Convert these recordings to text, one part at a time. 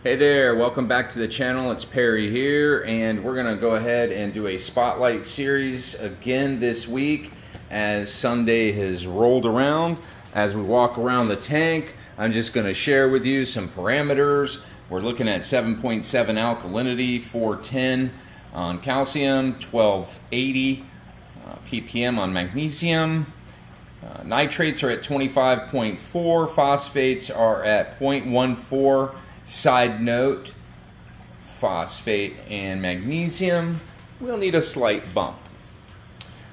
Hey there, welcome back to the channel. It's Perry here, and we're gonna go ahead and do a spotlight series again this week as Sunday has rolled around. As we walk around the tank, I'm just gonna share with you some parameters. We're looking at 7.7 alkalinity, 410 on calcium, 1280 ppm on magnesium. Nitrates are at 25.4, phosphates are at 0.14. Side note, phosphate and magnesium will need a slight bump.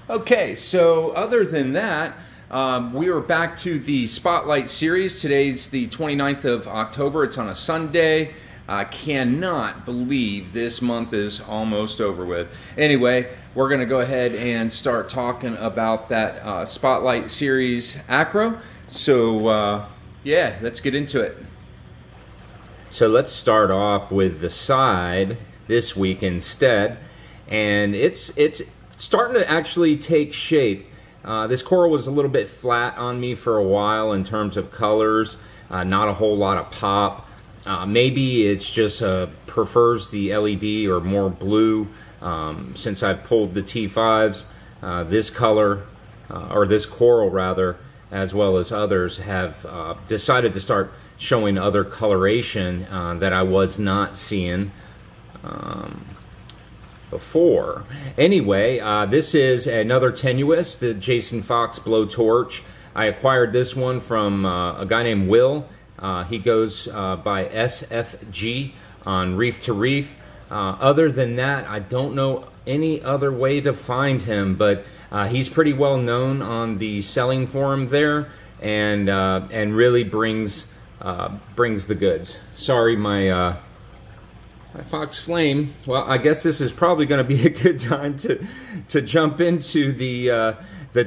Okay, so other than that, we are back to the Spotlight series. Today's the 29th of October. It's on a Sunday. I cannot believe this month is almost over with. Anyway, we're going to go ahead and start talking about that Spotlight series Acro. So, yeah, let's get into it. So let's start off with the side this week instead, and it's starting to actually take shape. This coral was a little bit flat on me for a while in terms of colors, not a whole lot of pop. Maybe it's just prefers the LED or more blue. Since I've pulled the T5s, this color, or this coral rather, as well as others, have decided to start showing other coloration that I was not seeing before. Anyway, this is another tenuous, the Jason Fox Blowtorch. I acquired this one from a guy named Will. He goes by SFG on Reef to Reef. Other than that, I don't know any other way to find him, but he's pretty well known on the selling forum there, and really brings the goods. Sorry, my Fox Flame. Well, I guess this is probably going to be a good time to jump into the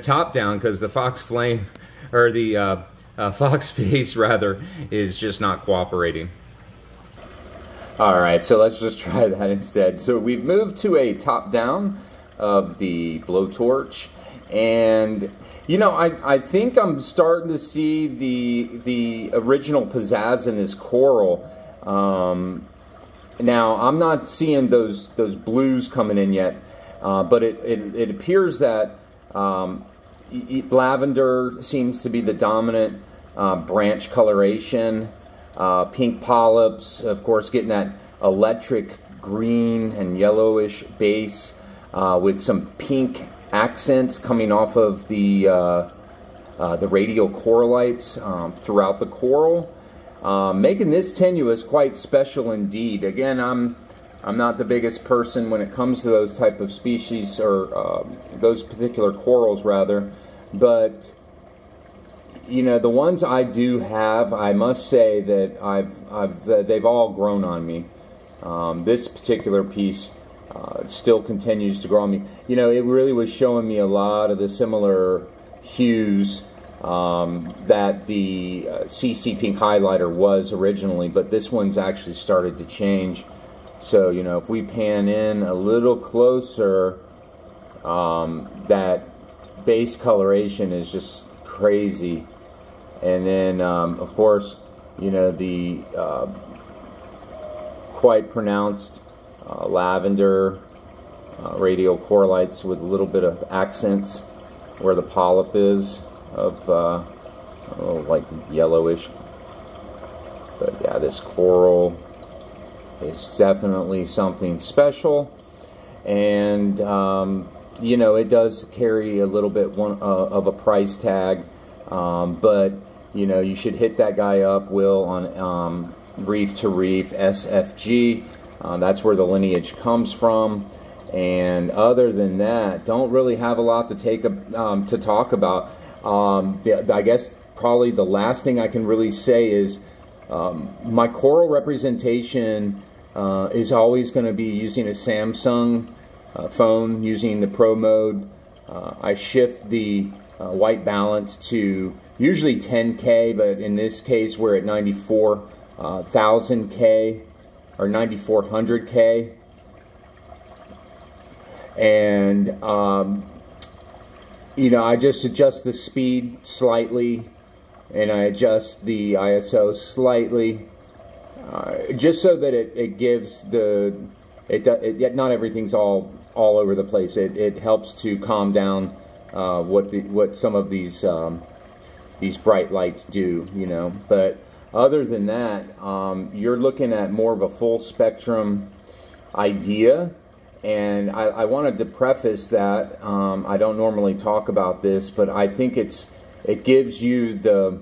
top down, because the Fox Flame, or the Fox Face rather, is just not cooperating. All right, so let's just try that instead. So we've moved to a top down of the Blowtorch, and you know, I think I'm starting to see the original pizzazz in this coral. Now I'm not seeing those blues coming in yet, but it appears that lavender seems to be the dominant branch coloration. Pink polyps, of course, getting that electric green and yellowish base with some pink accents coming off of the radial corallites throughout the coral, making this tenuous quite special indeed. Again, I'm not the biggest person when it comes to those type of species, or those particular corals rather, but you know, the ones I do have, I must say that they've all grown on me. This particular piece still continues to grow on me. You know, it really was showing me a lot of the similar hues that the CC Pink Highlighter was originally, but this one's actually started to change. So, you know, if we pan in a little closer, that base coloration is just crazy. And then, of course, you know, the quite pronounced lavender radial corallites with a little bit of accents where the polyp is of like yellowish. But yeah, this coral is definitely something special, and you know, it does carry a little bit of a price tag, but you know, you should hit that guy up, Will, on Reef to Reef, SFG. That's where the lineage comes from. And other than that, don't really have a lot to talk about. I guess probably the last thing I can really say is my coral representation is always going to be using a Samsung phone, using the Pro mode. I shift the white balance to usually 10K, but in this case we're at 94,000K or 9400K. And you know, I just adjust the speed slightly, and I adjust the ISO slightly, just so that it gives not everything's all over the place. It helps to calm down what some of these bright lights do, you know. But other than that, you're looking at more of a full spectrum idea. And I wanted to preface that I don't normally talk about this, but I think it gives you the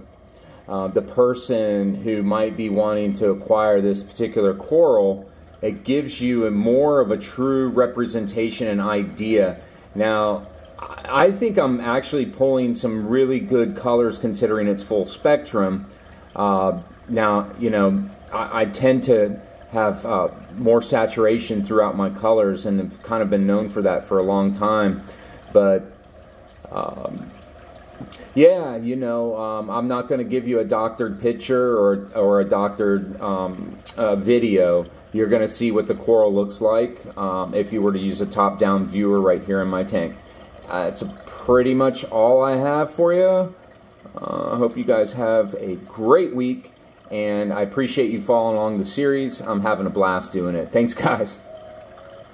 person who might be wanting to acquire this particular coral, it gives you more of a true representation and idea. Now, I think I'm actually pulling some really good colors considering it's full spectrum. Now, you know, I tend to have more saturation throughout my colors, and have kind of been known for that for a long time. But yeah, you know, I'm not going to give you a doctored picture or a doctored video. You're going to see what the coral looks like if you were to use a top-down viewer right here in my tank. That's pretty much all I have for you. I hope you guys have a great week, and I appreciate you following along the series. I'm having a blast doing it. Thanks, guys.